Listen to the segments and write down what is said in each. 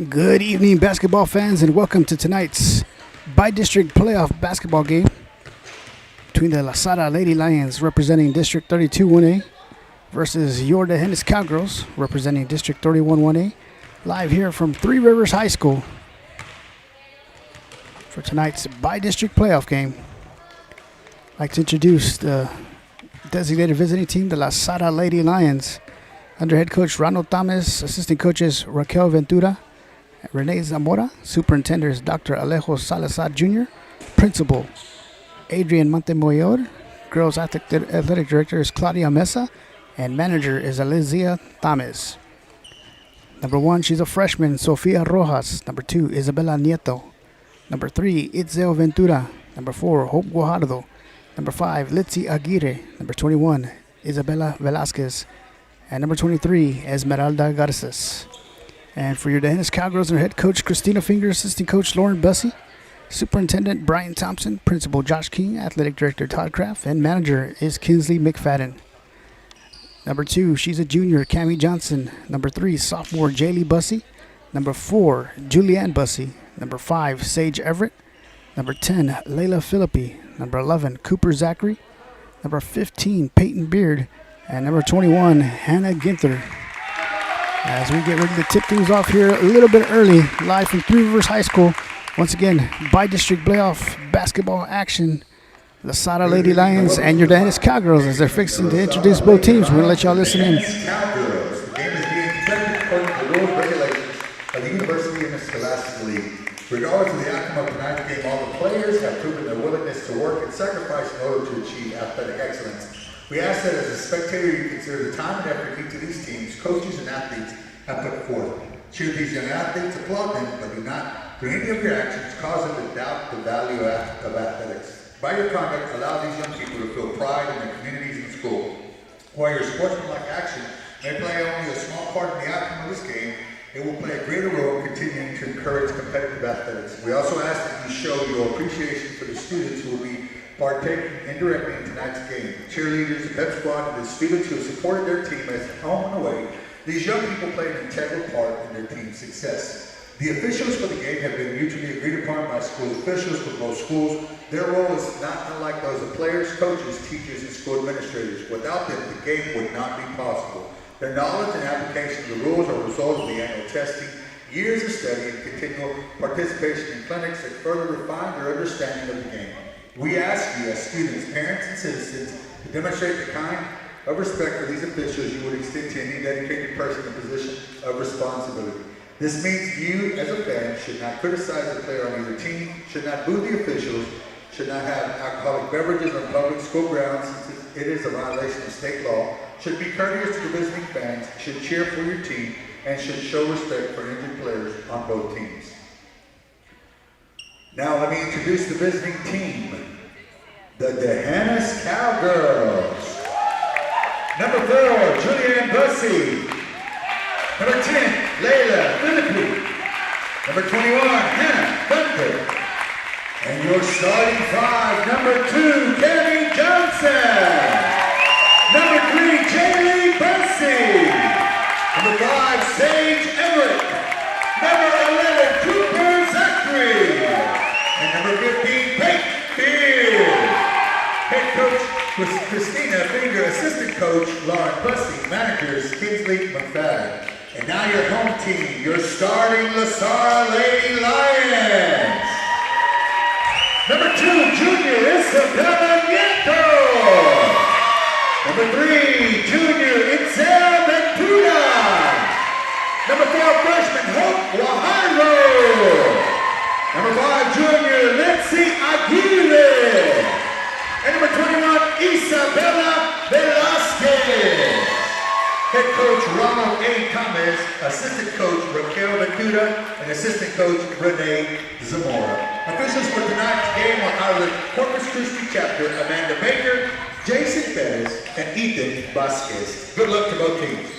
Good evening, basketball fans, and welcome to tonight's by-district playoff basketball game between the Lasara Lady Lions representing District 32 1A versus your Dehennis Cowgirls representing District 31 1A. Live here from Three Rivers High School for tonight's by-district playoff game. I'd like to introduce the designated visiting team, the Lasara Lady Lions, under head coach Ronald Thomas, assistant coaches Raquel Ventura, Renee Zamora, superintendent is Dr. Alejo Salazar Jr., principal Adrian Montemoyor, girls athletic director is Claudia Mesa, and manager is Alizia Thomas. Number 1, she's a freshman, Sofia Rojas. Number 2, Isabela Nieto. Number 3, Itzel Ventura. Number 4, Hope Guajardo. Number 5, Litzy Aguirre. Number 21, Isabela Velasquez. And number 23, Esmeralda Garces. And for your Dehennis Cowgirls, their head coach, Christina Finger, assistant coach, Lauren Bussey, superintendent, Brian Thompson, principal, Josh King, athletic director, Todd Kraft, and manager is Kinsley McFadden. Number 2, she's a junior, Cammie Johnson. Number 3, sophomore, Jaylee Bussey. Number 4, Julianne Bussey. Number 5, Sage Everett. Number 10, Layla Philippi. Number 11, Cooper Zachary. Number 15, Peyton Beard. And number 21, Hannah Ginther. As we get ready to tip things off here a little bit early, live from Three Rivers High School. Once again, by-district playoff basketball action. The Lasara Lady Lions and your Dehennis Cowgirls as they're fixing to introduce both teams. We're going to let y'all listen in. Cowgirls. The game is being conducted according to the rules and regulations of the University of the Scholastic League. Regardless of the outcome of tonight's game, all the players have proven their willingness to work and sacrifice in order to achieve athletic excellence. We ask that as a spectator you consider the time and effort each of these teams, coaches, and athletes have put forth. Cheer these young athletes, applaud them, but do not, through any of your actions, cause them to doubt the value of athletics. By your conduct, allow these young people to feel pride in their communities and school. While your sportsmanlike action may play only a small part in the outcome of this game, it will play a greater role in continuing to encourage competitive athletics. We also ask that you show your appreciation for the students who will be partaking indirectly in tonight's game. Cheerleaders, the pep squad, and the students who have supported their team as home and away. These young people play an integral part in their team's success. The officials for the game have been mutually agreed upon by school officials for both schools. Their role is not unlike those of players, coaches, teachers, and school administrators. Without them, the game would not be possible. Their knowledge and application of the rules are a result of the annual testing, years of study, and continual participation in clinics that further refine their understanding of the game. We ask you, as students, parents, and citizens, to demonstrate the kind of respect for these officials you would extend to any dedicated person in a position of responsibility. This means you, as a fan, should not criticize the player on either team, should not boo the officials, should not have alcoholic beverages on public school grounds since it is a violation of state law, should be courteous to the visiting fans, should cheer for your team, and should show respect for injured players on both teams. Now let me introduce the visiting team, the Dehennis Cowgirls. Number 4, Julianne Bussey. Number 10, Layla Philippi. Number 21, Hannah Gunther. And your starting five, number 2, Kevin Johnson. Number 3, Jaylee Bussey. Number 5, Sage Everett. Number 11, Cooper Zachary. And number 15, Peyton Field. Head coach was Christina Finger, assistant coach Lauren Bussey, managers Kingsley McFadden. And now your home team, your starting Lasara Lady Lions. Number 2, junior Isabella Nieto. Number 3, junior Itzel Ventura. Number 4, freshman Hope Wahiro. Number 5, junior Lindsay Aguirre. And number 21, Isabella Velasquez. Head coach Ronald A. Thomas, assistant coach Raquel Ventura, and assistant coach Renee Zamora. Officials for tonight's game are out of the Corpus Christi chapter, Amanda Baker, Jason Perez, and Ethan Vasquez. Good luck to both teams.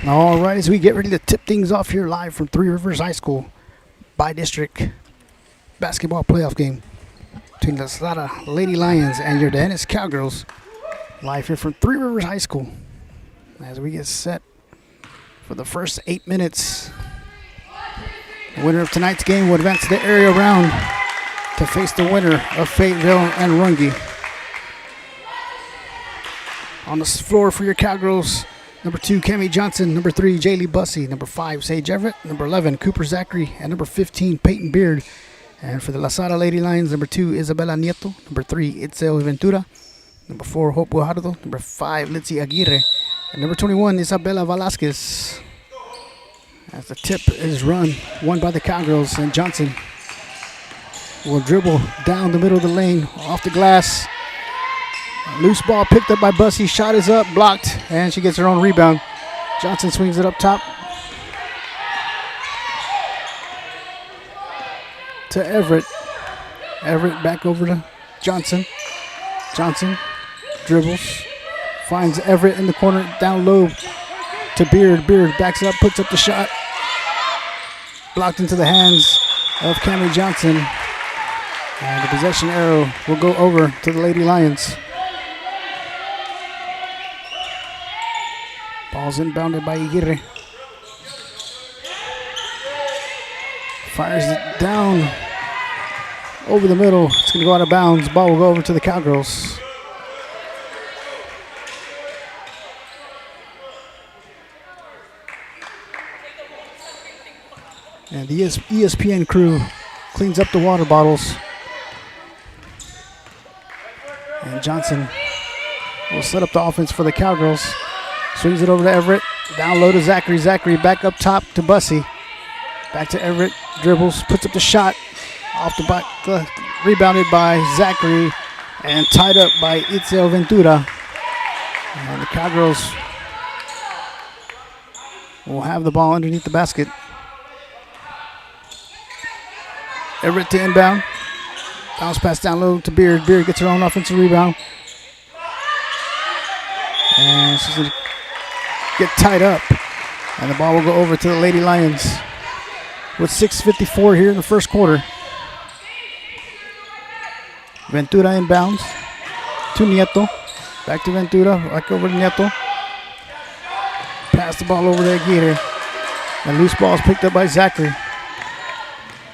All right, as we get ready to tip things off here live from Three Rivers High School by-district basketball playoff game between the Lasara Lady Lions and your Dennis Cowgirls, live here from Three Rivers High School. As we get set for the first 8 minutes, the winner of tonight's game will advance to the area round to face the winner of Fayetteville and Runge. On the floor for your Cowgirls, number 2, Cami Johnson. Number 3, Jaylee Bussey. Number 5, Sage Everett. Number 11, Cooper Zachary. And number 15, Peyton Beard. And for the Lasara Lady Lions, number 2, Isabella Nieto. Number 3, Itzel Ventura. Number 4, Hope Guajardo. Number 5, Lindsay Aguirre. And number 21, Isabella Velasquez. As the tip is won by the Cowgirls, and Johnson will dribble down the middle of the lane, off the glass. Loose ball picked up by Bussey. Shot is up, blocked, and she gets her own rebound. Johnson swings it up top to Everett. Everett back over to Johnson. Johnson dribbles, finds Everett in the corner, down low to Beard. Beard backs up, puts up the shot. Blocked into the hands of Cami Johnson. And the possession arrow will go over to the Lady Lions. Ball's inbounded by Aguirre. Fires it down over the middle. It's going to go out of bounds. Ball will go over to the Cowgirls. And the ESPN crew cleans up the water bottles. And Johnson will set up the offense for the Cowgirls. Swings it over to Everett. Down low to Zachary. Zachary back up top to Bussy. Back to Everett. Dribbles. Puts up the shot. Off the back. Rebounded by Zachary. And tied up by Itzel Ventura. And the Cowgirls will have the ball underneath the basket. Everett to inbound. Bounce pass down low to Beard. Beard gets her own offensive rebound. And she's going to get tied up. And the ball will go over to the Lady Lions with 6:54 here in the first quarter. Ventura inbounds to Nieto. Back to Ventura. Back over to Nieto. Pass the ball over to Aguirre. And loose ball is picked up by Zachary.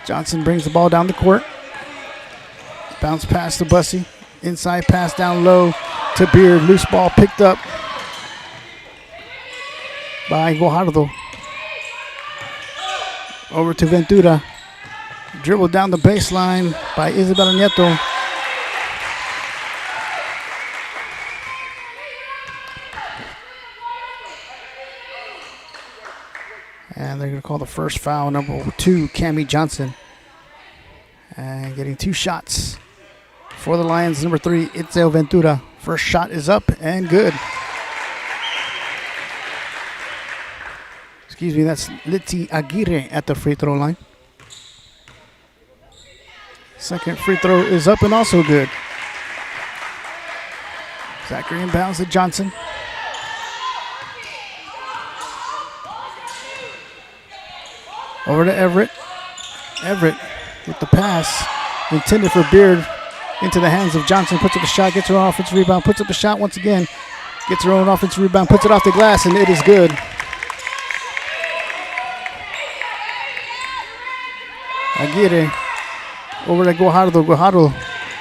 Johnson brings the ball down the court. Bounce pass to Bussy. Inside pass down low to Beard. Loose ball picked up by Guajardo. Over to Ventura. Dribble down the baseline by Isabela Nieto. And they're going to call the first foul, number 2, Cammie Johnson. And getting 2 shots for the Lions, number 3, Itzel Ventura. First shot is up and good. Excuse me, that's Litzy Aguirre at the free throw line. Second free throw is up and also good. Zachary inbounds to Johnson. Over to Everett. Everett with the pass intended for Beard into the hands of Johnson. Puts up the shot, gets her own offensive rebound, puts up the shot once again. Gets her own offensive rebound, puts it off the glass, and it is good. Aguirre over to Guajardo. Guajardo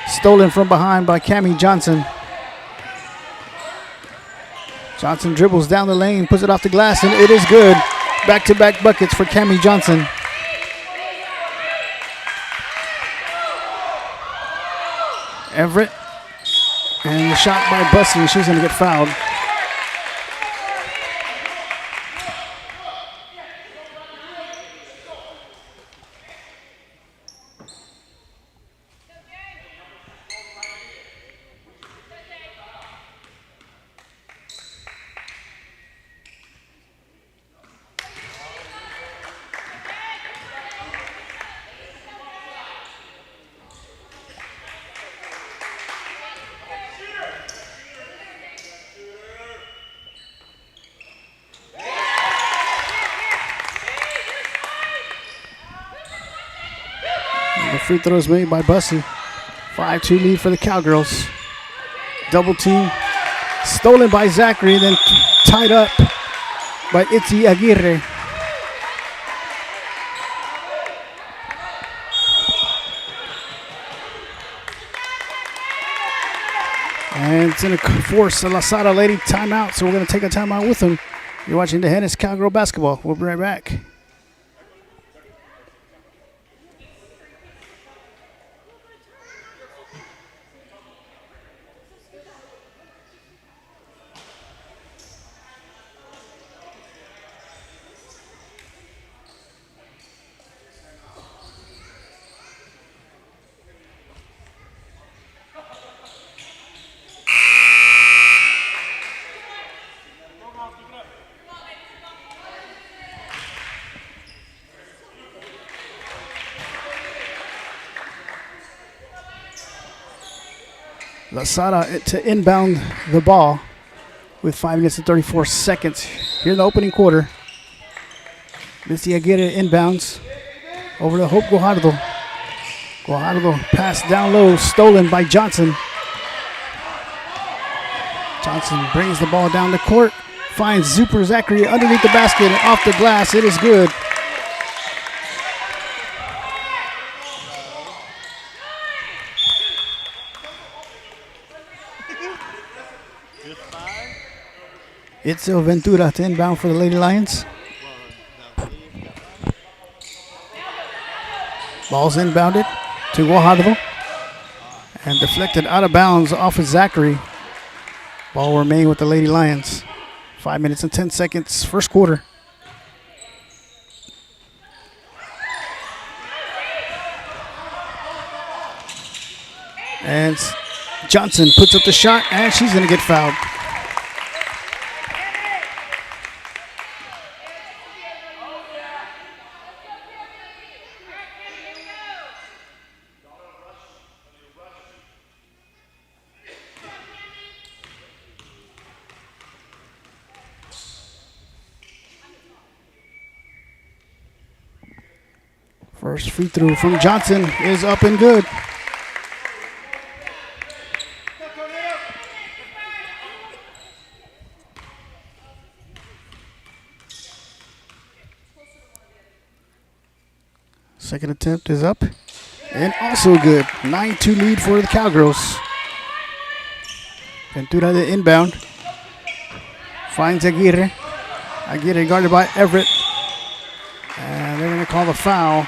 stolen from behind by Cammie Johnson. Johnson dribbles down the lane, puts it off the glass, and it is good. Back-to-back buckets for Cammie Johnson. Everett. And the shot by Bussy. She's going to get fouled. The free throw is made by Bussy. 5-2 lead for the Cowgirls. Double team. Stolen by Zachary, then tied up by Itzy Aguirre. And it's going to force the Lasara Lady timeout, so we're going to take a timeout with them. You're watching the Hennis Cowgirl basketball. We'll be right back. Lasara to inbound the ball with 5 minutes and 34 seconds here in the opening quarter. Missy Aguirre inbounds over to Hope Guajardo. Guajardo pass down low, stolen by Johnson. Johnson brings the ball down the court, finds Zuper Zachary underneath the basket and off the glass. It is good. Itzel Ventura to inbound for the Lady Lions. Ball's inbounded to Guajardo and deflected out of bounds off of Zachary. Ball will remain with the Lady Lions. 5 minutes and 10 seconds, first quarter. And Johnson puts up the shot, and she's going to get fouled. First free throw from Johnson is up and good. Second attempt is up and also good. 9-2 lead for the Cowgirls. Ventura the inbound. Finds Aguirre. Aguirre guarded by Everett. And they're going to call the foul.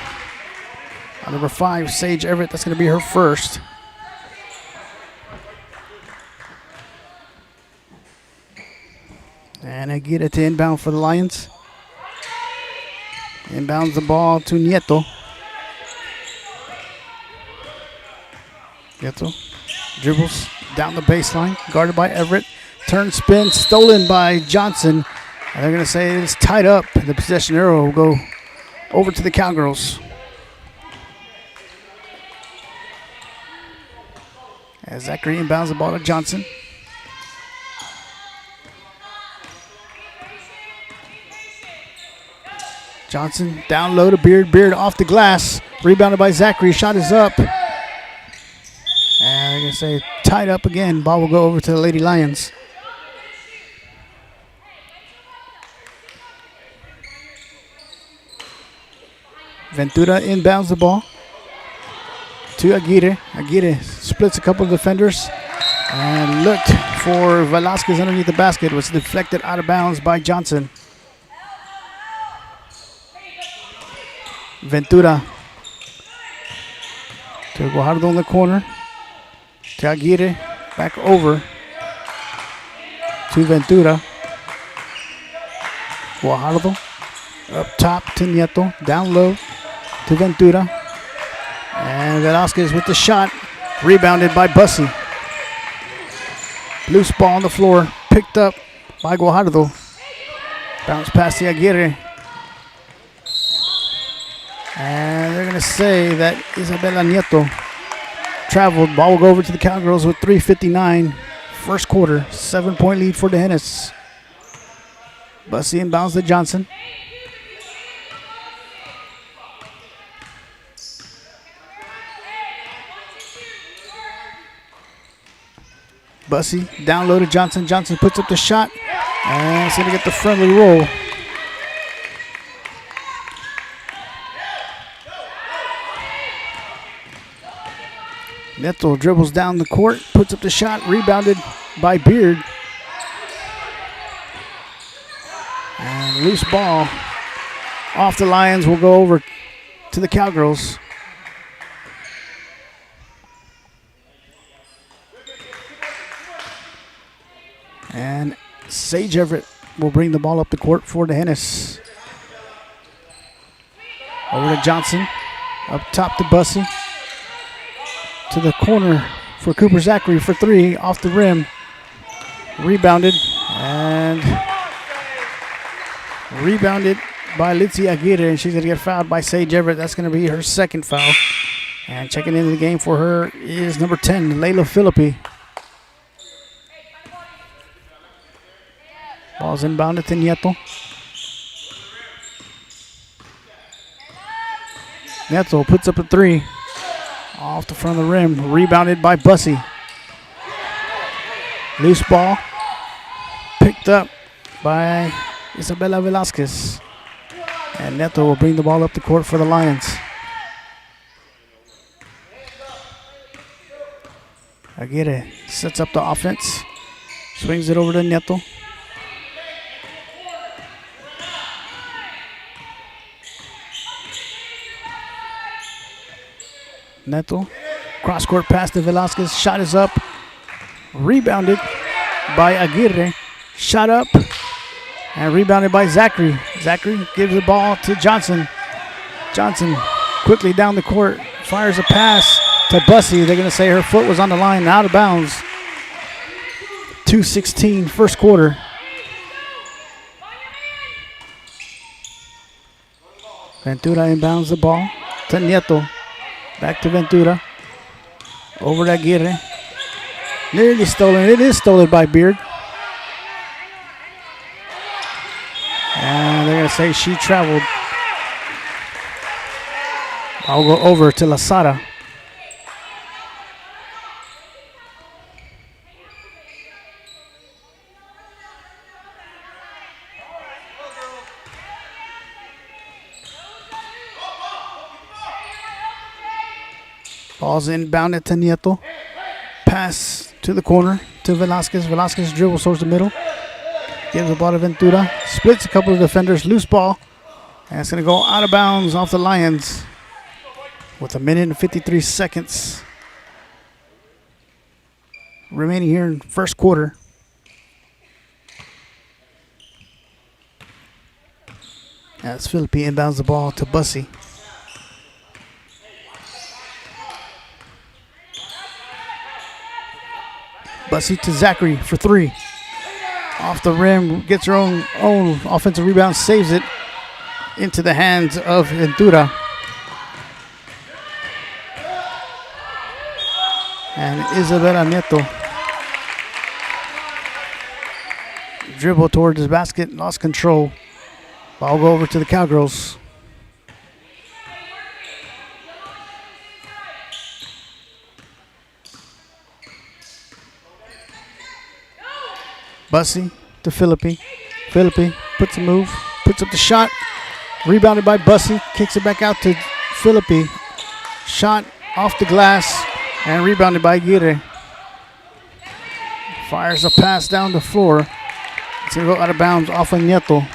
Number 5, Sage Everett. That's going to be her first. And Aguirre to inbound for the Lions. Inbounds the ball to Nieto. Nieto dribbles down the baseline, guarded by Everett. Turn spin, stolen by Johnson. And they're going to say it's tied up. The possession arrow will go over to the Cowgirls. As Zachary inbounds the ball to Johnson. Johnson down low to Beard. Beard off the glass. Rebounded by Zachary. Shot is up. And they're going to say tied up again. Ball will go over to the Lady Lions. Ventura inbounds the ball to Aguirre. Aguirre splits a couple of defenders and looked for Velasquez underneath the basket. Was deflected out of bounds by Johnson. Ventura to Guajardo in the corner. To Aguirre. Back over to Ventura. Guajardo up top to Nieto. Down low to Ventura. And Velasquez with the shot. Rebounded by Bussy. Loose ball on the floor. Picked up by Guajardo. Bounce past the Aguirre. And they're going to say that Isabela Nieto traveled. Ball will go over to the Cowgirls with 3:59. First quarter. 7-point lead for the Hennis. Bussy inbounds to Johnson. Bussy down low to Johnson. Johnson puts up the shot. And it's going to get the friendly roll. Neto dribbles down the court. Puts up the shot. Rebounded by Beard. And loose ball off the Lions will go over to the Cowgirls. And Sage Everett will bring the ball up the court for the Hennis. Over to Johnson. Up top to Bussy. To the corner for Cooper Zachary for 3. Off the rim. Rebounded. And rebounded by Litzy Aguirre. And she's going to get fouled by Sage Everett. That's going to be her second foul. And checking into the game for her is number 10, Layla Philippi. Ball's inbounded to Nieto. Nieto puts up a 3. Off the front of the rim. Rebounded by Bussy. Loose ball. Picked up by Isabela Velasquez. And Nieto will bring the ball up the court for the Lions. Aguirre sets up the offense. Swings it over to Nieto. Neto. Cross-court pass to Velasquez. Shot is up. Rebounded by Aguirre. Shot up. And rebounded by Zachary. Zachary gives the ball to Johnson. Johnson quickly down the court. Fires a pass to Bussy. They're going to say her foot was on the line, out of bounds. 2:16 first quarter. Ventura inbounds the ball to Nieto. Back to Ventura. Over to Aguirre. Nearly stolen. It is stolen by Beard. And they're going to say she traveled. I'll go over to Lasara. Ball's inbounded to Nieto. Pass to the corner to Velasquez. Velasquez dribbles towards the middle. Gives the ball to Ventura. Splits a couple of defenders. Loose ball. And it's going to go out of bounds off the Lions with 1:53 remaining here in first quarter. As Philippi inbounds the ball to Bussy. Bussy to Zachary for three. Off the rim, gets her own offensive rebound, saves it into the hands of Ventura. And Isabella Nieto. Dribble towards his basket, lost control. Ball go over to the Cowgirls. Bussy to Philippi. Philippi puts a move, puts up the shot. Rebounded by Bussy, kicks it back out to Philippi. Shot off the glass and rebounded by Aguirre. Fires a pass down the floor. It's going to go out of bounds off of Nieto.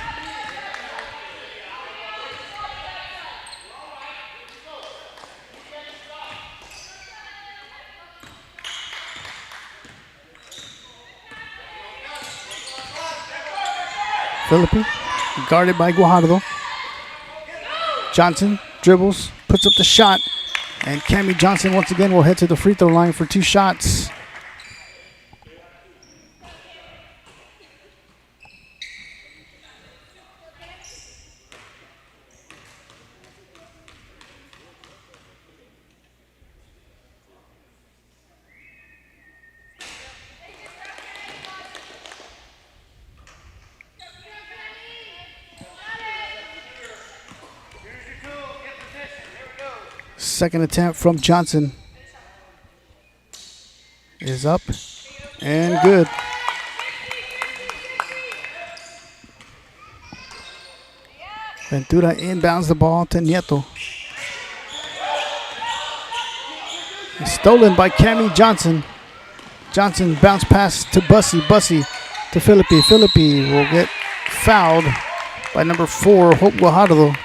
Philippi, guarded by Guajardo. Johnson dribbles, puts up the shot, and Cammie Johnson once again will head to the free throw line for two shots. Second attempt from Johnson is up and good. Ventura inbounds the ball to Nieto. It's stolen by Cammie Johnson. Johnson bounce pass to Bussy. Bussy to Philippi. Philippi will get fouled by number 4, Hope Guajardo.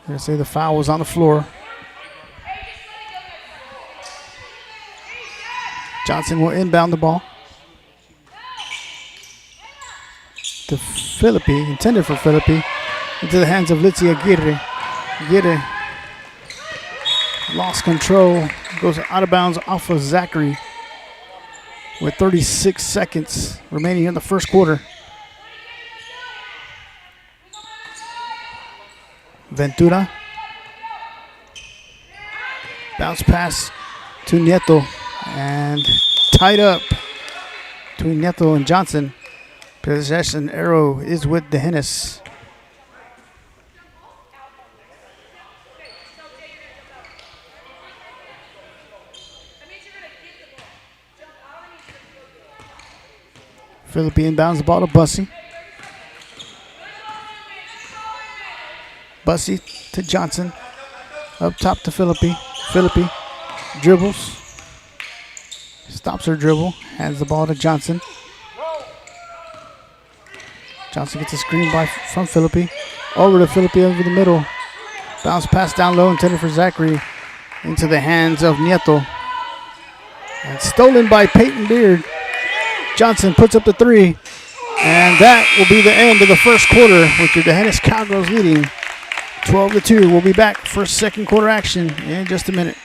They say the foul was on the floor. Johnson will inbound the ball to Philippi, intended for Philippi, into the hands of Litzy Aguirre. Aguirre lost control, goes out of bounds off of Zachary with 36 seconds remaining in the first quarter. Ventura. Bounce pass to Nieto. And tied up between Nieto and Johnson. Possession arrow is with the Hennis. Philippi inbounds the ball to Bussy. Bussy to Johnson. Up top to Philippi. Philippi dribbles. Stops her dribble. Hands the ball to Johnson. Johnson gets a screen from Philippi. Over to Philippi over the middle. Bounce pass down low, intended for Zachary. Into the hands of Nieto. And stolen by Peyton Beard. Johnson puts up the three. And that will be the end of the first quarter with your D'Hanis Cowgirls leading 12-2. We'll be back for second quarter action in just a minute.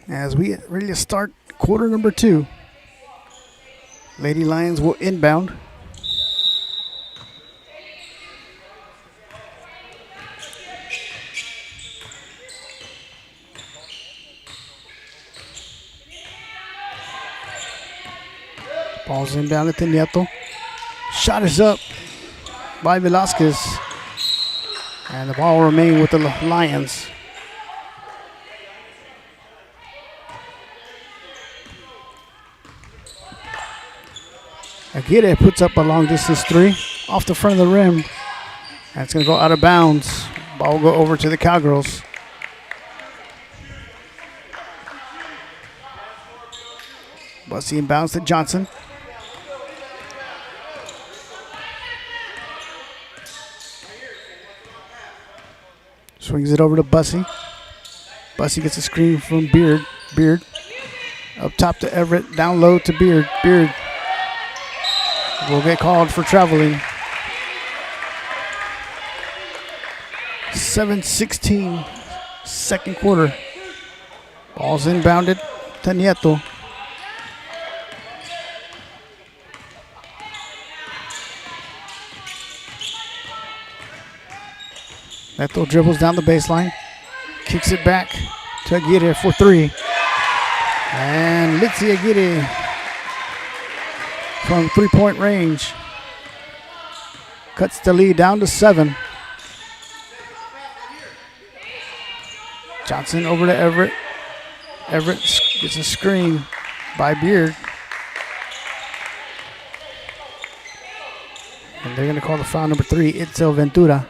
As we get ready to start quarter number 2, Lady Lions will inbound. Ball's inbounded to Nieto. Shot is up by Velasquez. And the ball will remain with the Lions. Aguirre puts up a long distance three off the front of the rim. And it's going to go out of bounds. Ball will go over to the Cowgirls. Bussy inbounds to Johnson. Swings it over to Bussy. Bussy gets a screen from Beard. Beard up top to Everett. Down low to Beard. Beard will get called for traveling. 7:16, second quarter. Ball's inbounded to Nieto. Nieto dribbles down the baseline. Kicks it back to Aguirre for three. And Litzy Aguirre from three-point range cuts the lead down to 7. Johnson over to Everett. Everett gets a screen by Beard. And they're going to call the foul number 3, Itzel Ventura.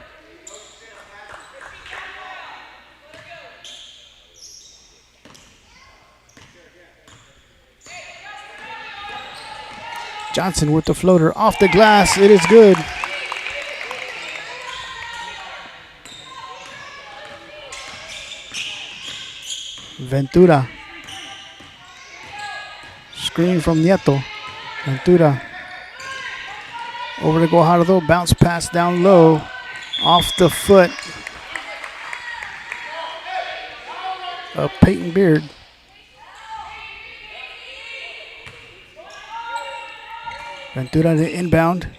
Johnson with the floater off the glass. It is good. Ventura. Screen from Nieto. Ventura. Over to Guajardo. Bounce pass down low. Off the foot of Peyton Beard. Ventura to inbound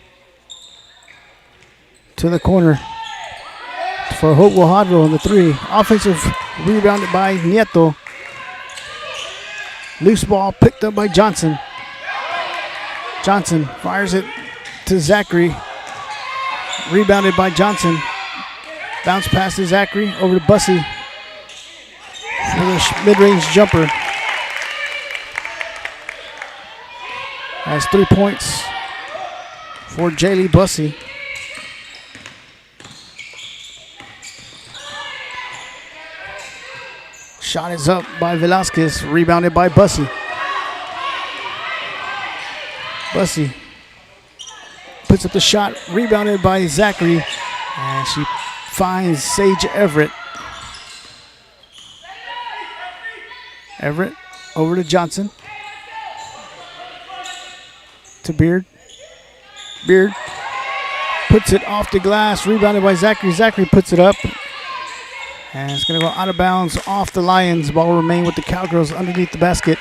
to the corner for Hope Guajardo on the 3. Offensive rebounded by Nieto. Loose ball picked up by Johnson. Johnson fires it to Zachary. Rebounded by Johnson. Bounce pass to Zachary over to Bussy for the mid-range jumper. Has 3 points for Jaylee Bussy. Shot is up by Velasquez, rebounded by Bussy. Bussy puts up the shot, rebounded by Zachary, and she finds Sage Everett. Everett over to Johnson. To Beard. Beard puts it off the glass, rebounded by Zachary. Zachary puts it up. And it's going to go out of bounds off the Lions. Ball will remain with the Cowgirls underneath the basket.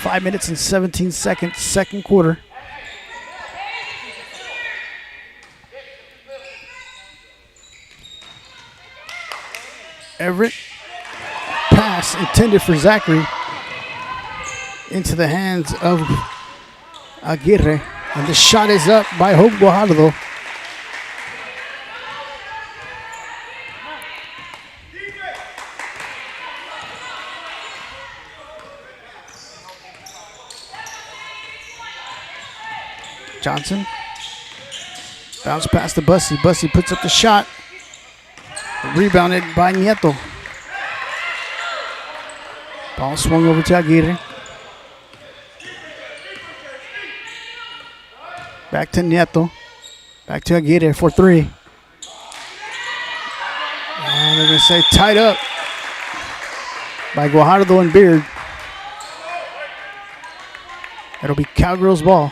5 minutes and 17 seconds, second quarter. Everett. Pass intended for Zachary. Into the hands of Aguirre. And the shot is up by Hope Guajardo. Johnson. Bounce pass to Bussy. Bussy puts up the shot. Rebounded by Nieto. Ball swung over to Aguirre. Back to Nieto. Back to Aguirre for three. And they're going to say tied up by Guajardo and Beard. It'll be Cowgirls ball.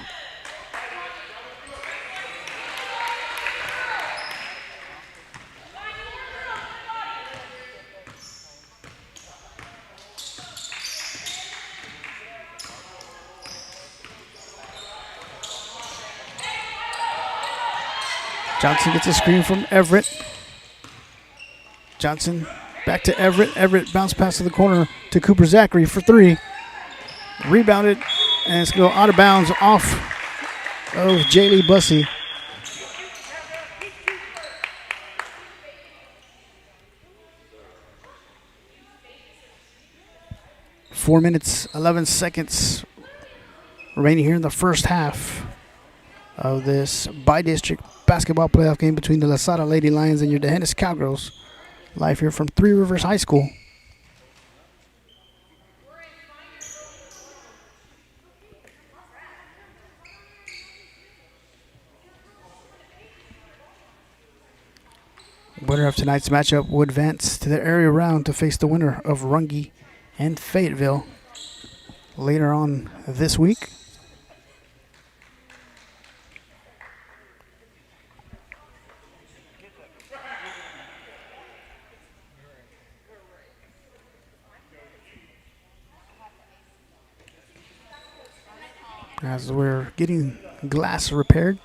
Johnson gets a screen from Everett. Johnson back to Everett. Everett bounce pass to the corner to Cooper Zachary for three. Rebounded, and it's going to go out of bounds off of Jaylee Bussy. Four minutes, 11 seconds remaining here in the first half of this bi-district basketball playoff game between the Lasara Lady Lions and your D'Hanis Cowgirls. Live here from Three Rivers High School. Winner of tonight's matchup will advance to the area round to face the winner of Runge and Fayetteville later on this week. As we're getting glass repaired.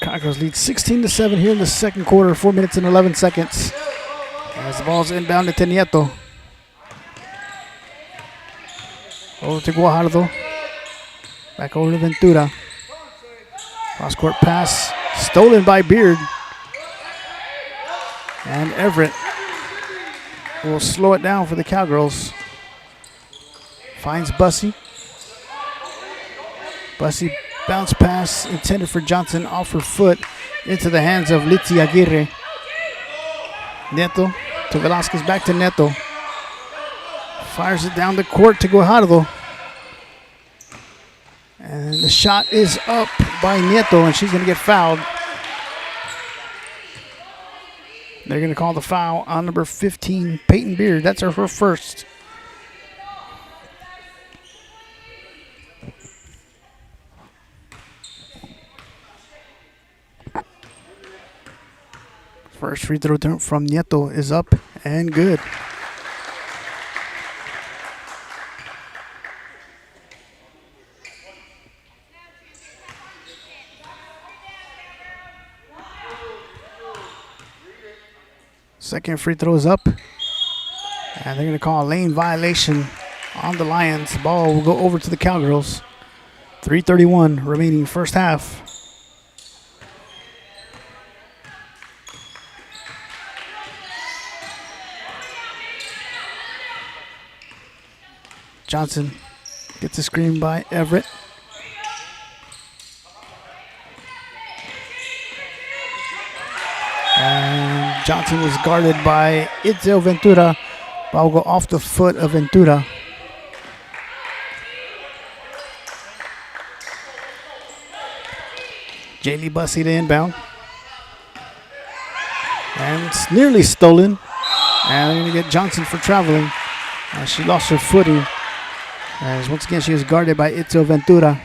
Cowgirls lead 16-7 here in the second quarter, 4 minutes and 11 seconds. As the ball's inbounded to Nieto. Over to Guajardo. Back over to Ventura. Cross-court pass stolen by Beard. And Everett will slow it down for the Cowgirls. Finds Bussy. Bussy bounce pass intended for Johnson off her foot into the hands of Litzy Aguirre. Neto to Velasquez, back to Neto. Fires it down the court to Guajardo. And the shot is up by Neto, and she's going to get fouled. They're going to call the foul on number 15, Peyton Beard. That's her first. First free throw from Nieto is up and good. Second free throw is up. And they're going to call a lane violation on the Lions. Ball will go over to the Cowgirls. 3:31 remaining first half. Johnson gets a screen by Everett. And Johnson was guarded by Itzel Ventura. Ball will go off the foot of Ventura. Jaylee Bussey to inbound. And it's nearly stolen. And they're going to get Johnson for traveling. She lost her footing. As once again, she was guarded by Itzel Ventura.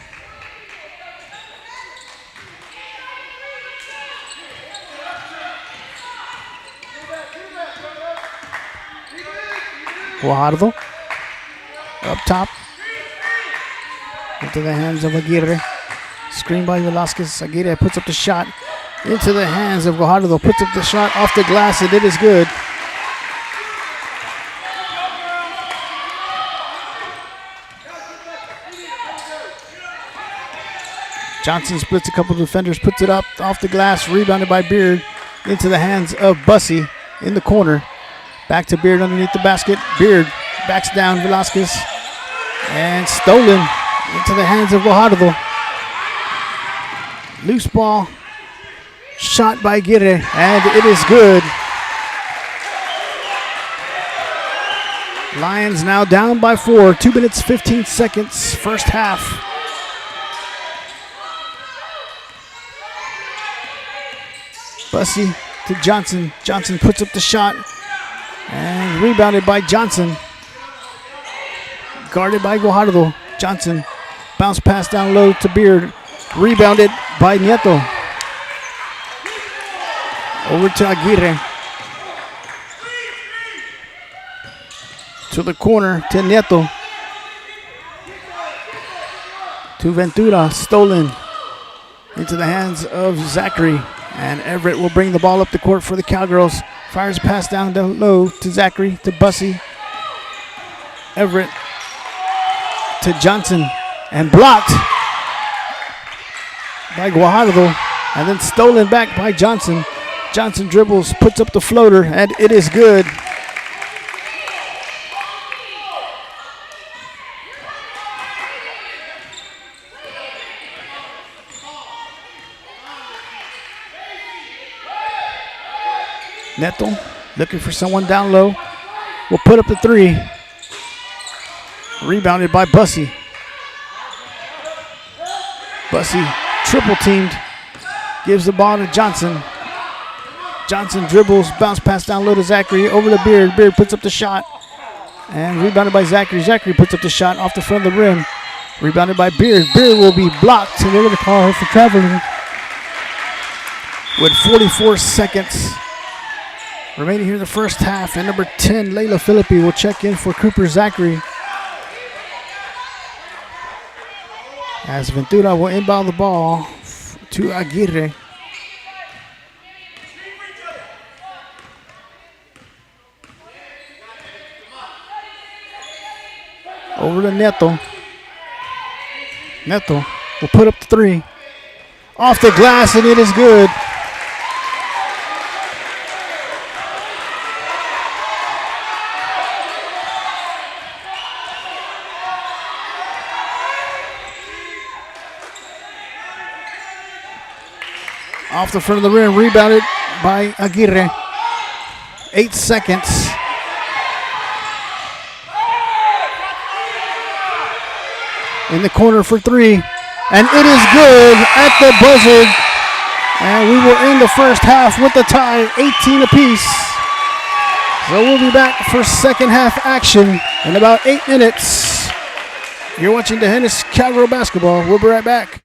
Guajardo up top into the hands of Aguirre. Screen by Velasquez. Aguirre puts up the shot into the hands of Guajardo. Puts up the shot off the glass, and it is good. Johnson splits a couple of defenders, puts it up off the glass, rebounded by Beard into the hands of Bussey in the corner. Back to Beard underneath the basket. Beard backs down Velasquez. And stolen into the hands of Guajardo. Loose ball. Shot by Aguirre. And it is good. Lions now down by 4. 2 minutes, 15 seconds. First half. Bussey to Johnson. Johnson puts up the shot. And rebounded by Johnson. Guarded by Guajardo. Johnson. Bounce pass down low to Beard. Rebounded by Nieto. Over to Aguirre. To the corner to Nieto. To Ventura. Stolen. Into the hands of Zachary. And Everett will bring the ball up the court for the Cowgirls. Fires a pass down low to Zachary, to Bussey. Everett to Johnson. And blocked by Guajardo. And then stolen back by Johnson. Johnson dribbles, puts up the floater, and it is good. Neto looking for someone down low. Will put up the three. Rebounded by Bussey. Bussey triple teamed. Gives the ball to Johnson. Johnson dribbles, bounce pass down low to Zachary. Over to Beard. Beard puts up the shot. And rebounded by Zachary. Zachary puts up the shot off the front of the rim. Rebounded by Beard. Beard will be blocked. And they're going to call her for traveling. With 44 seconds remaining here in the first half, and number 10, Layla Philippi, will check in for Cooper Zachary. As Ventura will inbound the ball to Aguirre. Over to Neto. Neto will put up the three. Off the glass, and it is good. Off the front of the rim, rebounded by Aguirre. 8 seconds. In the corner for three. And it is good at the buzzer. And we will end the first half with a tie, 18 apiece. So we'll be back for second half action in about 8 minutes. You're watching the Hennis Cowgirl basketball. We'll be right back.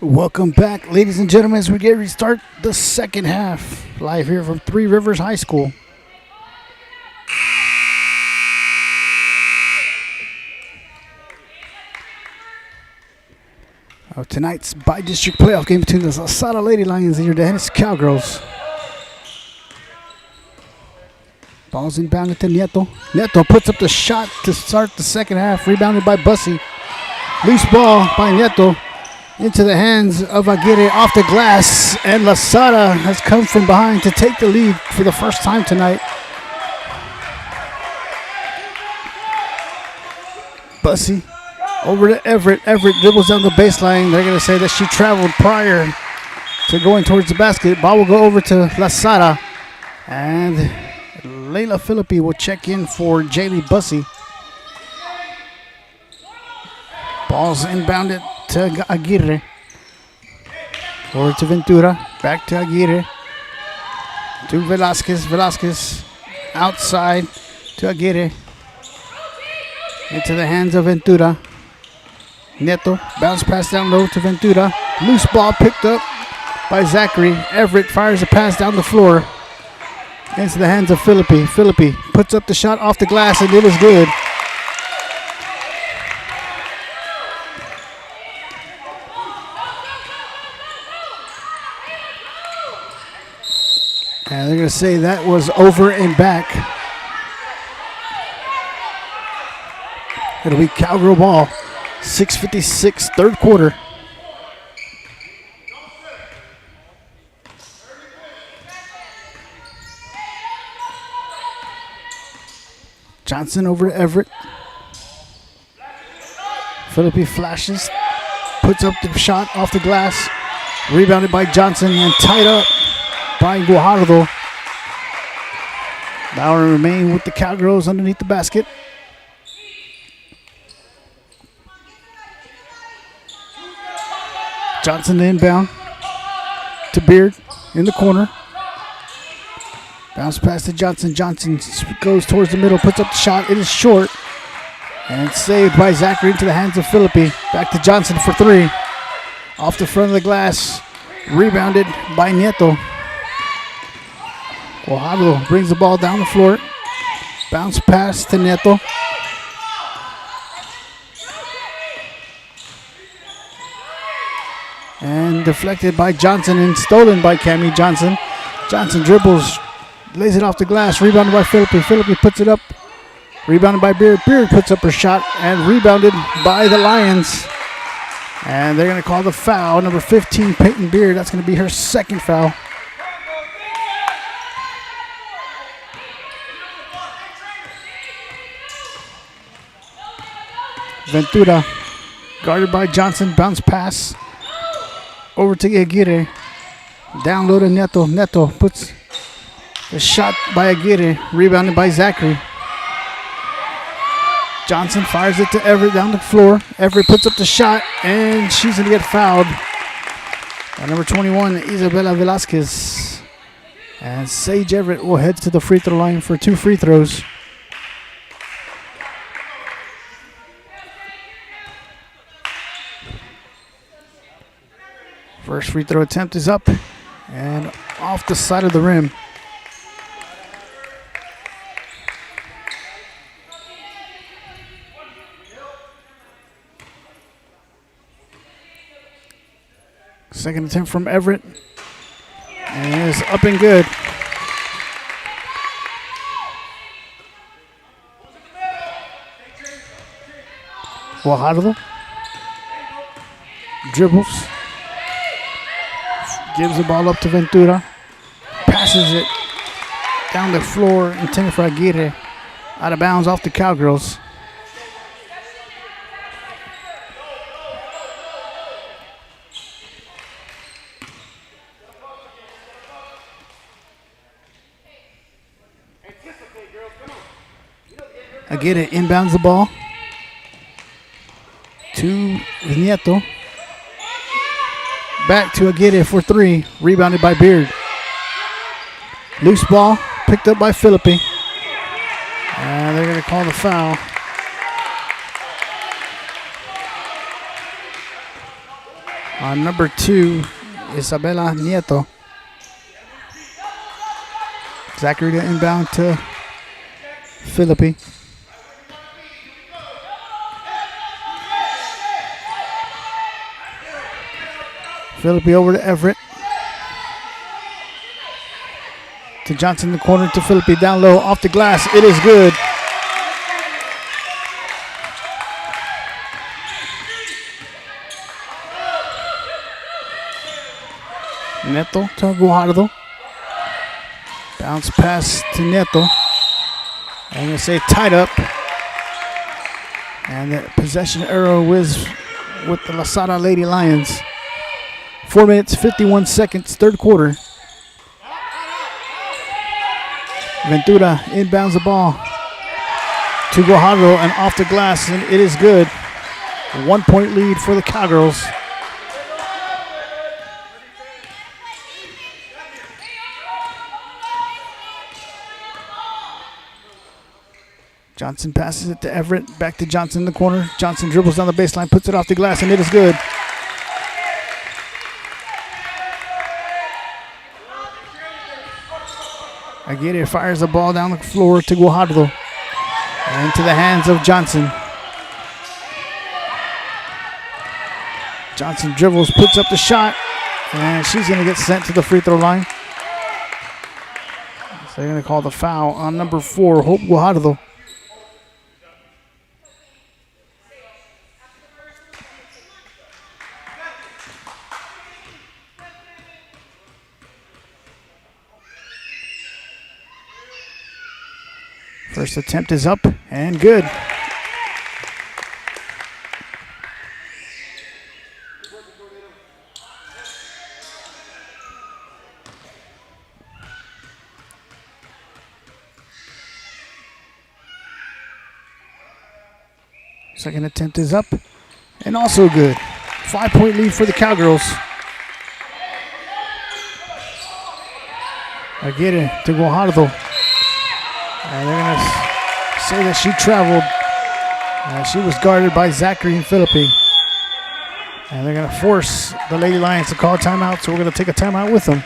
Welcome back, ladies and gentlemen, as we get ready to start the second half. Live here from Three Rivers High School. Tonight's bi-district playoff game between the Lasara Lady Lions and your Dennis Cowgirls. Ball's inbounded to Nieto. Nieto puts up the shot to start the second half, rebounded by Bussy. Loose ball by Nieto into the hands of Aguirre off the glass, and Lasara has come from behind to take the lead for the first time tonight. Bussy over to Everett. Everett dribbles down the baseline. They're going to say that she traveled prior to going towards the basket. Ball will go over to Lasara, and Layla Philippi will check in for Jaylee Bussy. Ball's inbounded to Aguirre. Over to Ventura. Back to Aguirre. To Velasquez. Velasquez outside to Aguirre. Into the hands of Ventura. Neto. Bounce pass down low to Ventura. Loose ball picked up by Zachary. Everett fires a pass down the floor. Into the hands of Philippi. Philippi puts up the shot off the glass, and it is good. And they're going to say that was over and back. It'll be Cowgirl ball. 6:56, third quarter. Johnson over to Everett. Philippi flashes. Puts up the shot off the glass. Rebounded by Johnson and tied up by Guajardo. Now will remain with the Cowgirls underneath the basket. Johnson inbound to Beard in the corner. Bounce pass to Johnson. Johnson goes towards the middle, puts up the shot. It is short. And saved by Zachary into the hands of Philippi. Back to Johnson for three. Off the front of the glass. Rebounded by Nieto. Guajardo brings the ball down the floor. Bounce pass to Nieto. And deflected by Johnson and stolen by Cammie Johnson. Johnson dribbles, lays it off the glass, rebounded by Philippi. Philippi puts it up, rebounded by Beard. Beard puts up her shot and rebounded by the Lions. And they're going to call the foul. Number 15, Peyton Beard. That's going to be her second foul. Ventura, guarded by Johnson, bounce pass over to Aguirre. Down low to Neto. Neto puts the shot by Aguirre, rebounded by Zachary. Johnson fires it to Everett down the floor. Everett puts up the shot, and she's going to get fouled by number 21, Isabella Velasquez. And Sage Everett will head to the free throw line for 2 free throws. First free throw attempt is up and off the side of the rim. Second attempt from Everett. And it's up and good. Guajardo dribbles. Gives the ball up to Ventura. Passes it down the floor, intended for Aguirre. Out of bounds off the Cowgirls. Aguirre inbounds the ball to Nieto. Back to Aguirre for 3. Rebounded by Beard. Loose ball picked up by Philippi. And they're going to call the foul. On number 2, Isabela Nieto. Zachary to inbound to Philippi. Philippi over to Everett. To Johnson in the corner to Philippi. Down low, off the glass. It is good. Neto to Guajardo. Bounce pass to Neto. I'm going to say tied up. And the possession arrow whiz with the Lasara Lady Lions. 4 minutes, 51 seconds, third quarter. Ventura inbounds the ball to Guajardo and off the glass, and it is good. 1 point lead for the Cowgirls. Johnson passes it to Everett. Back to Johnson in the corner. Johnson dribbles down the baseline, puts it off the glass, and it is good. Aguirre fires the ball down the floor to Guajardo. And into the hands of Johnson. Johnson dribbles, puts up the shot, and she's going to get sent to the free throw line. So they're going to call the foul on number 4, Hope Guajardo. First attempt is up and good. Second attempt is up and also good. 5 point lead for the Cowgirls. Aguirre to Guajardo. And they're going to say that she traveled. She was guarded by Zachary and Philippi. And they're going to force the Lady Lions to call a timeout, so we're going to take a timeout with them.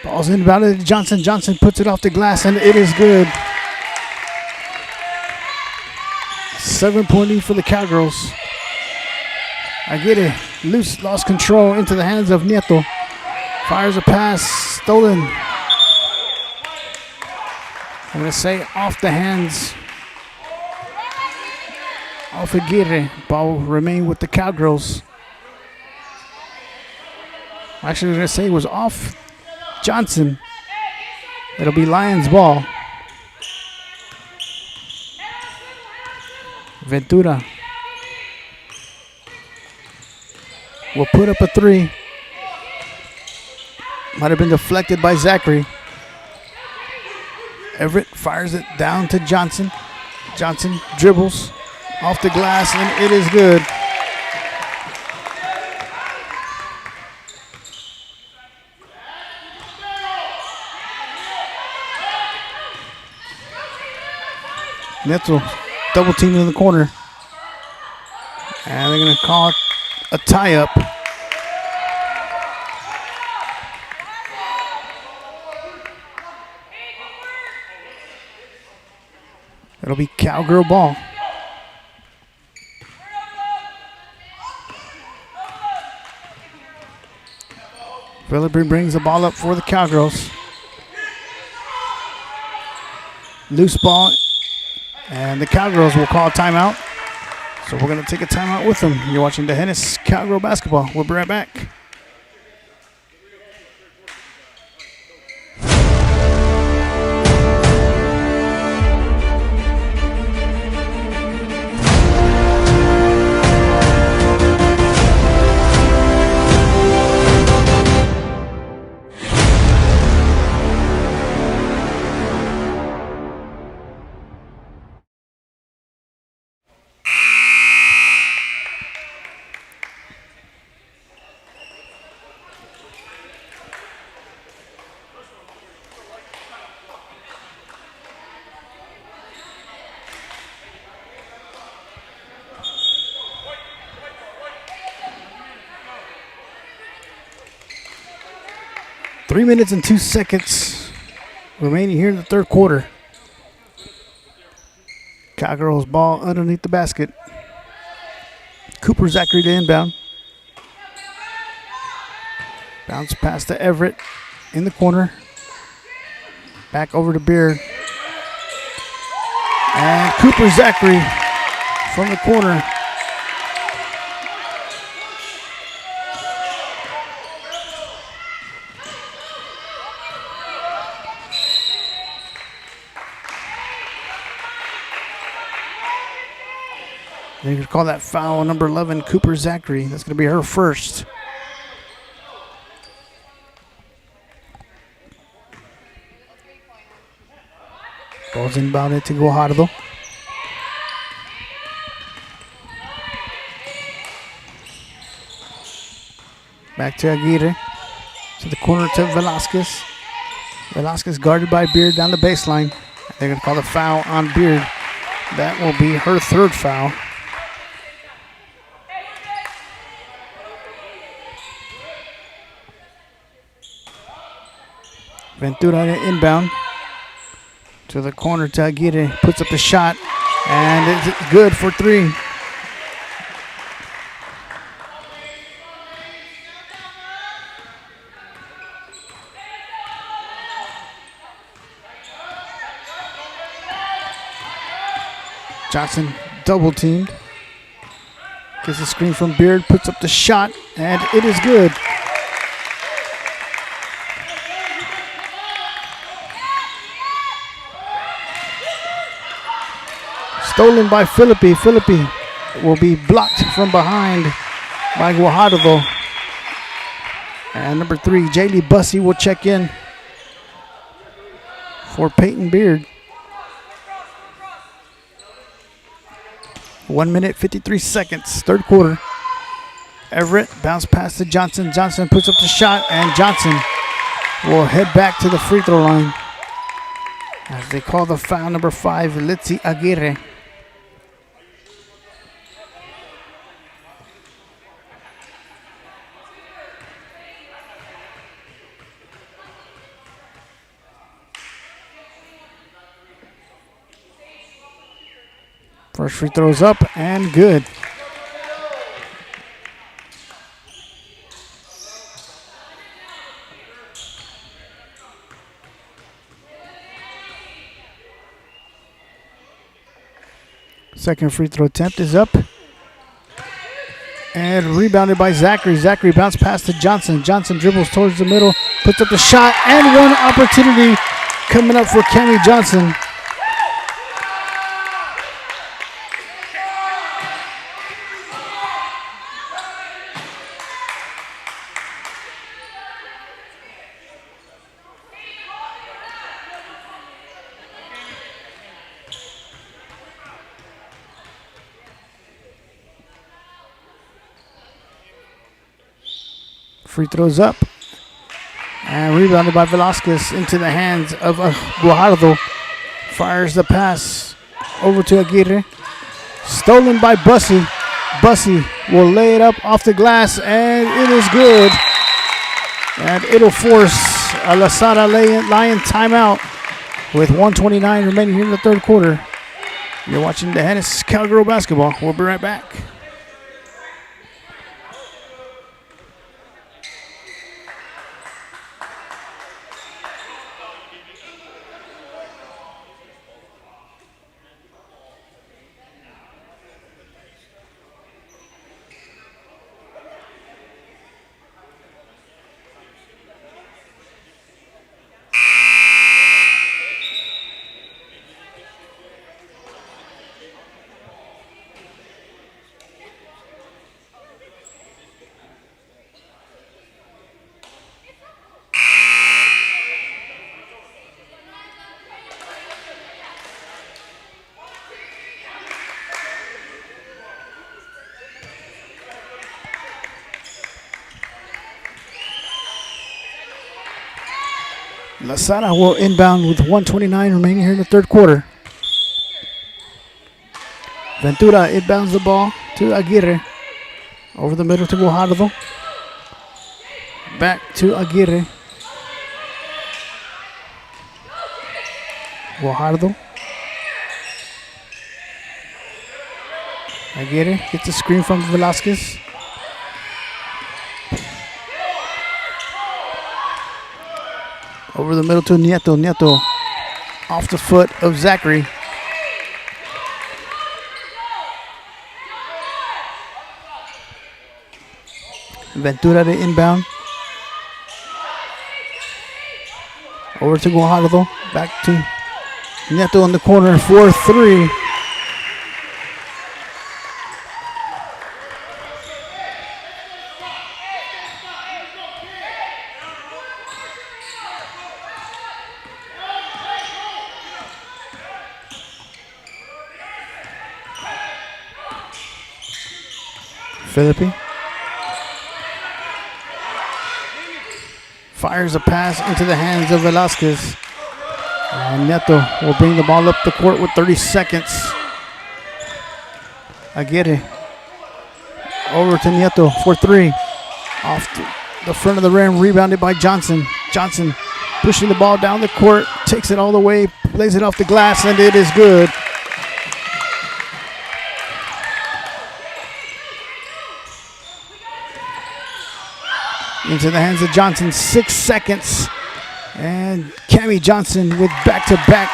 Ball's inbounded to Johnson. Johnson puts it off the glass, and it is good. 7 point lead for the Cowgirls. Aguirre loose, lost control into the hands of Nieto. Fires a pass, stolen. I'm going to say off the hands of Aguirre. Ball will remain with the Cowgirls. Actually, I'm going to say it was off Johnson. It'll be Lions ball. Ventura will put up a three. Might have been deflected by Zachary. Everett fires it down to Johnson. Johnson dribbles off the glass, and it is good. Netzel double team in the corner. And they're going to call a tie-up. It'll be Cowgirl ball. Philippi brings the ball up for the Cowgirls. Loose ball, and the Cowgirls will call a timeout. So we're going to take a timeout with them. You're watching the Hennis Cowgirl basketball. We'll be right back. Three minutes and 2 seconds remaining here in the third quarter. Cowgirls ball underneath the basket. Cooper Zachary to inbound. Bounce pass to Everett in the corner. Back over to Beard. And Cooper Zachary from the corner. They're going to call that foul number 11, Cooper Zachary. That's going to be her first. Ball's inbounded to Guajardo. Back to Aguirre. To the corner to Velasquez. Velasquez guarded by Beard down the baseline. They're going to call the foul on Beard. That will be her third foul. Ventura inbound to the corner to Aguirre. Puts up the shot, and it's good for three. Johnson double teamed. Gets a screen from Beard, puts up the shot, and it is good. Stolen by Philippi. Philippi will be blocked from behind by Guajardo. And number 3, Jaylee Bussey will check in for Peyton Beard. 1 minute, 53 seconds, third quarter. Everett bounce pass to Johnson. Johnson puts up the shot, and Johnson will head back to the free throw line as they call the foul number 5, Litzy Aguirre. First free throw's up and good. Second free throw attempt is up. And rebounded by Zachary. Zachary bounce pass to Johnson. Johnson dribbles towards the middle, puts up the shot, and one opportunity coming up for Cammie Johnson. Free throws up. And rebounded by Velasquez into the hands of Guajardo. Fires the pass over to Aguirre. Stolen by Bussy. Bussy will lay it up off the glass, and it is good. And it'll force a Lasara Lion timeout with 1:29 remaining here in the third quarter. You're watching the Hennis Cowgirl basketball. We'll be right back. Lasara will inbound with 1:29 remaining here in the third quarter. Ventura inbounds the ball to Aguirre. Over the middle to Guajardo. Back to Aguirre. Guajardo. Aguirre gets a screen from Velasquez. Over the middle to Nieto. Nieto off the foot of Zachary. Ventura to inbound. Over to Guajardo. Back to Nieto in the corner for 3. Philippi fires a pass into the hands of Velasquez. And Neto will bring the ball up the court with 30 seconds. Aguirre over to Nieto for 3. Off the front of the rim, rebounded by Johnson. Johnson pushing the ball down the court, takes it all the way, lays it off the glass, and it is good. Into the hands of Johnson, 6 seconds. And Cammie Johnson with back-to-back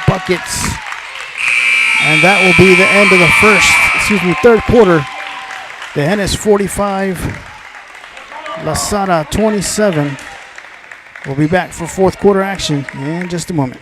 buckets. And that will be the end of the third quarter. The Hennis 45, Lasara 27. We'll be back for fourth quarter action in just a moment.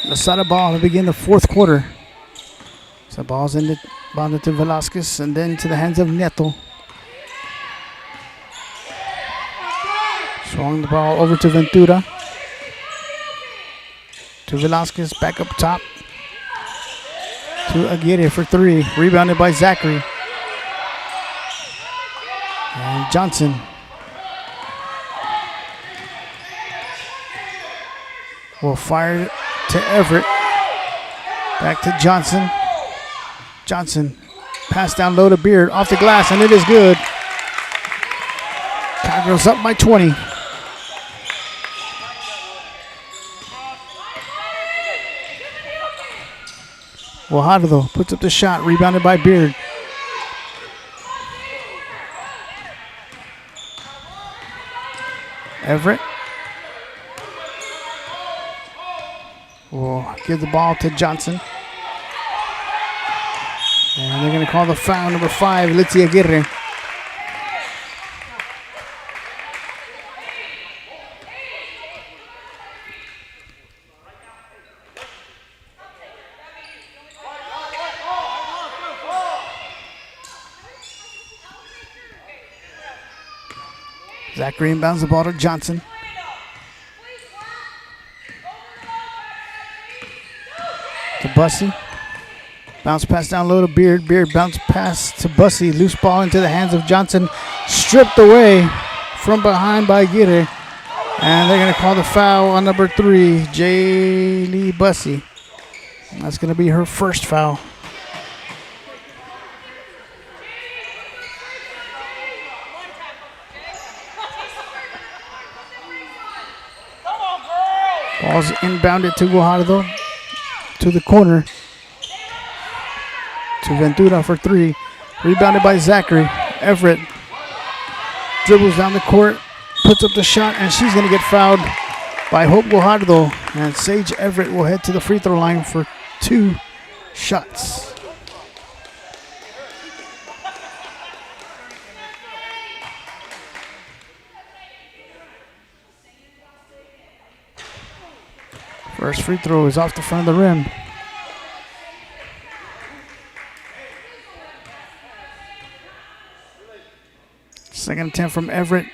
Lasara ball to begin the fourth quarter. So ball's inbounded to Velasquez and then into the hands of Neto. Swung the ball over to Ventura. To Velasquez, back up top. To Aguirre for 3. Rebounded by Zachary. And Johnson. Will fire to Everett. Back to Johnson. Johnson. Pass down low to Beard. Off the glass, and it is good. Cowgirls up by 20. Guajardo puts up the shot. Rebounded by Beard. Everett will give the ball to Johnson. And they're going to call the foul, number 5, Litzy Aguirre. Zachary inbounds the ball to Johnson. To Bussey. Bounce pass down low to Beard. Beard bounce pass to Bussey. Loose ball into the hands of Johnson. Stripped away from behind by Aguirre. And they're going to call the foul on number 3, Jaylee Bussey. That's going to be her first foul. Ball's inbounded to Guajardo. To the corner. To Ventura for 3. Rebounded by Zachary. Everett dribbles down the court. Puts up the shot, and she's going to get fouled by Hope Guajardo. And Sage Everett will head to the free throw line for 2 shots. First free throw is off the front of the rim. Second attempt from Everett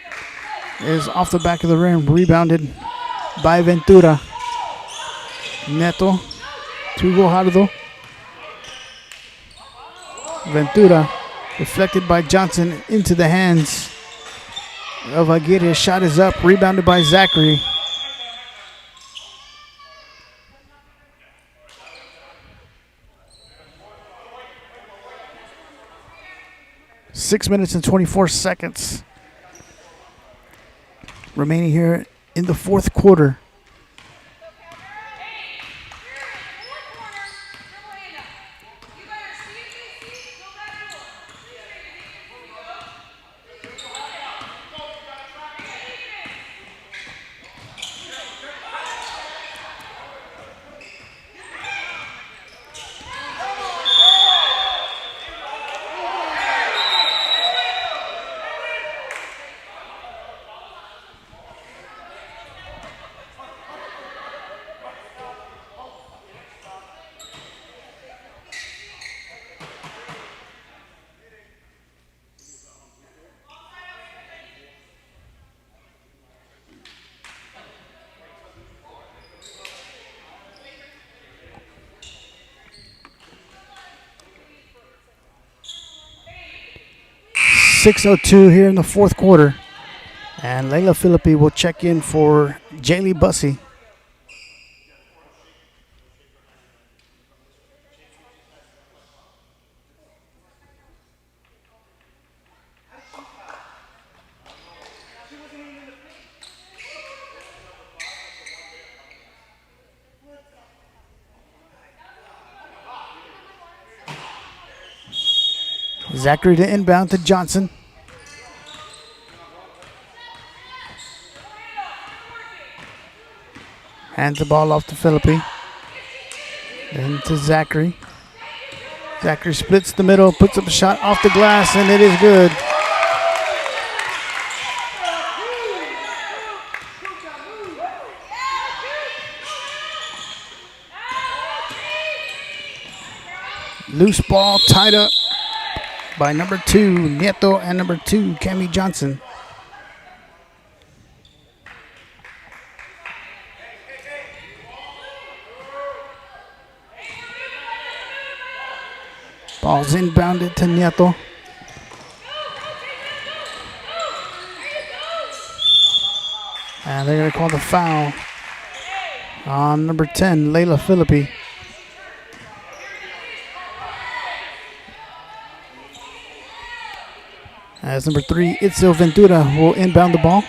is off the back of the rim. Rebounded by Ventura. Neto to Guajardo. Ventura deflected by Johnson into the hands of Aguirre. Shot is up. Rebounded by Zachary. Six minutes and 24 seconds remaining here in the fourth quarter. .6:02 here in the fourth quarter. And Layla Philippi will check in for Jaylee Bussey. Zachary to inbound to Johnson. Hands the ball off to Philippi. Then to Zachary. Zachary splits the middle, puts up a shot off the glass, and it is good. Loose ball tied up by number 2, Nieto, and number 2, Cami Johnson. Ball's inbounded to Nieto. And they're going to call the foul on number 10, Layla Philippi. As number 3, Itzel Ventura will inbound the ball.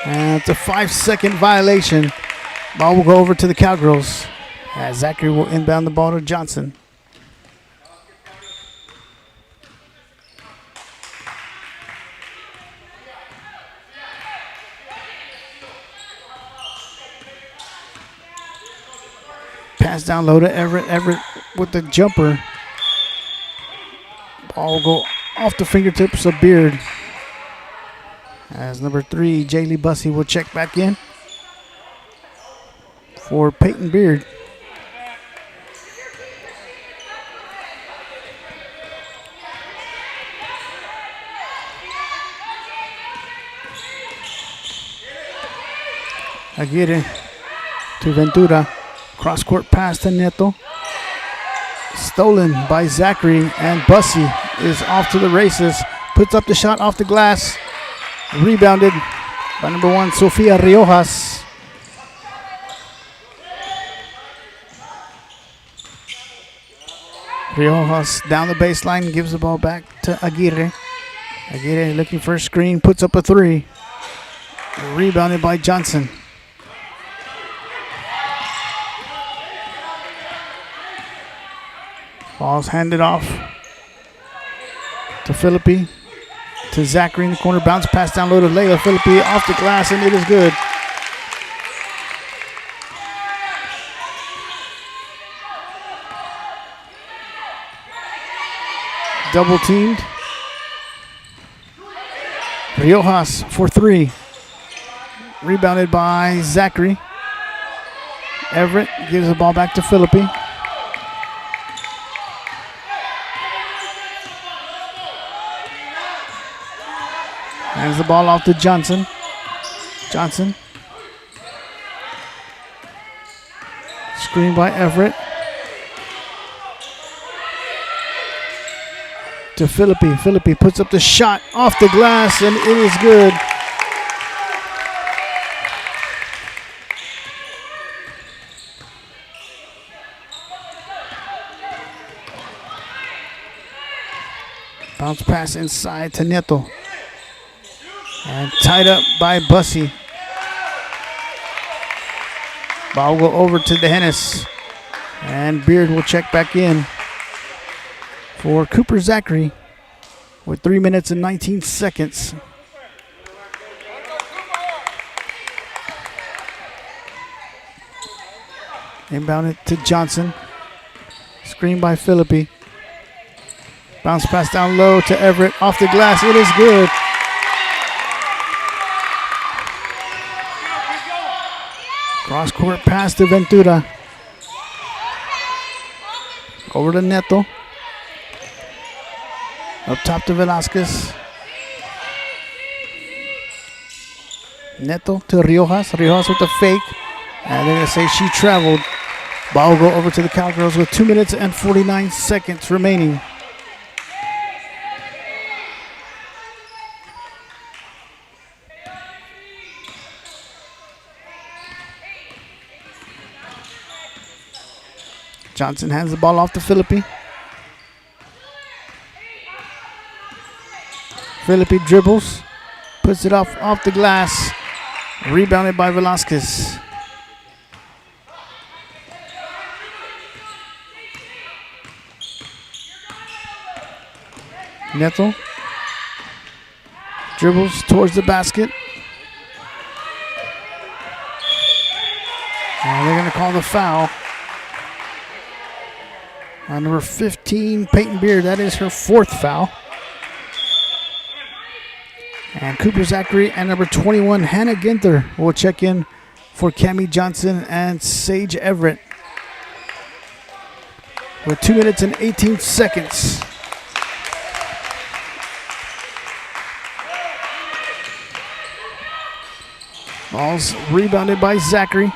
And it's a 5-second violation. Ball will go over to the Cowgirls. As Zachary will inbound the ball to Johnson. Pass down low to Everett. Everett with the jumper. Ball will go off the fingertips of Beard. As number 3, Jaylee Bussey will check back in for Peyton Beard. Aguirre to Ventura. Cross-court pass to Neto. Stolen by Zachary, and Bussey is off to the races. Puts up the shot off the glass. Rebounded by number 1, Sofia Riojas. Riojas down the baseline, gives the ball back to Aguirre. Aguirre looking for a screen, puts up a 3. Rebounded by Johnson. Ball's handed off to Philippi, to Zachary in the corner. Bounce pass down low to Leila. Philippi off the glass, and it is good. Double teamed. Riojas for 3. Rebounded by Zachary. Everett gives the ball back to Philippi. Hands the ball off to Johnson. Johnson. Screen by Everett. To Philippi. Philippi puts up the shot off the glass, and it is good. Bounce pass inside to Neto. And tied up by Bussey. Ball will go over to the Hennis. And Beard will check back in for Cooper Zachary with 3 minutes and 19 seconds. Inbound it to Johnson. Screen by Philippi. Bounce pass down low to Everett. Off the glass. It is good. Cross-court pass to Ventura. Over to Neto. Up top to Velasquez. Neto to Riojas. Riojas with the fake. And they're going to say she traveled. Ball will go over to the Cowgirls with 2 minutes and 49 seconds remaining. Johnson hands the ball off to Philippi. Philippi dribbles, puts it off the glass, rebounded by Velasquez. Neto dribbles towards the basket. And they're going to call the foul on number 15, Peyton Beard. That is her 4th foul. And Cooper Zachary and number 21, Hannah Ginther, will check in for Cammie Johnson and Sage Everett with 2 minutes and 18 seconds. Ball's rebounded by Zachary.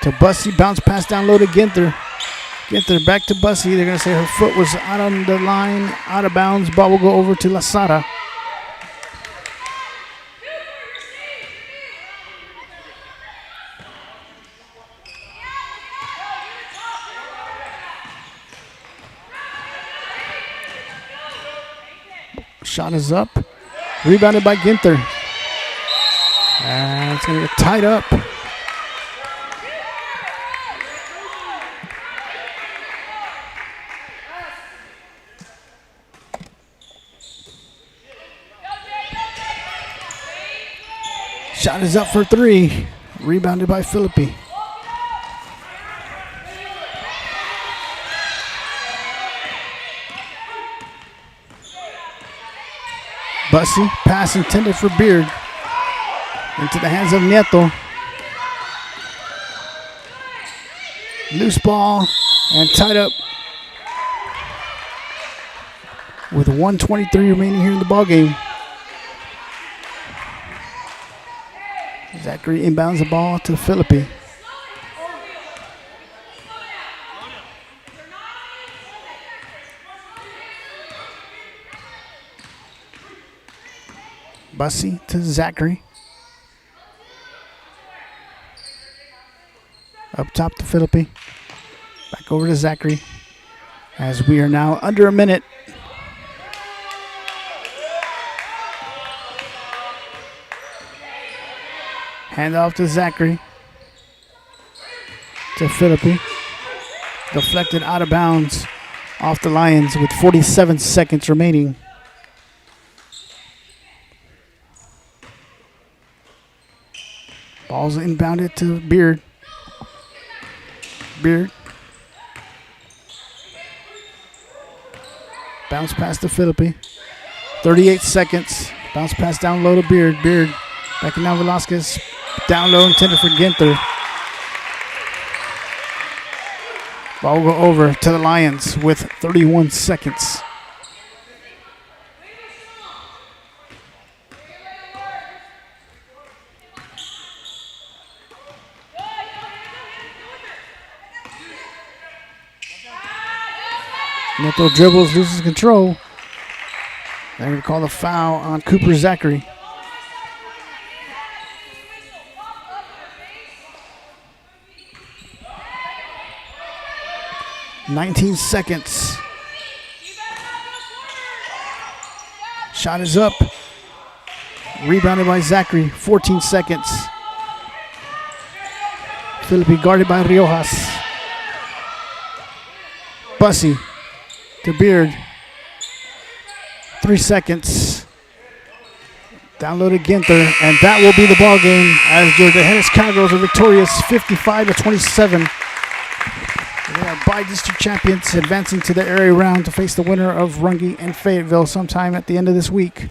To Bussey, bounce pass down low to Ginther. Ginther back to Bussey. They're going to say her foot was out on the line, out of bounds. Ball will go over to Lasara. Shot is up. Rebounded by Ginther. And it's going to get tied up. Shot is up for 3. Rebounded by Philippi. Bussy, pass intended for Beard. Into the hands of Nieto. Loose ball and tied up. With 1:23 remaining here in the ballgame. Zachary inbounds the ball to Philippi. Bussy to Zachary. Up top to Philippi. Back over to Zachary. As we are now under a minute. Hand off to Zachary. To Philippi. Deflected out of bounds off the Lions with 47 seconds remaining. Ball's inbounded to Beard. Beard. Bounce pass to Philippi. 38 seconds. Bounce pass down low to Beard. Beard. Back now Velasquez. Down low intended for Ginther. Ball will go over to the Lions with 31 seconds. Neto dribbles, loses control. They're going to call the foul on Cooper Zachary. "19 seconds. Shot is up. Rebounded by Zachary. 14 seconds. Philippi guarded by Riojas. Bussy to Beard. 3 seconds. Down low to Ginther, and that will be the ball game as the Hennis Cowgirls are victorious 55-27. They are by-district champions, advancing to the area round to face the winner of Runge and Fayetteville sometime at the end of this week.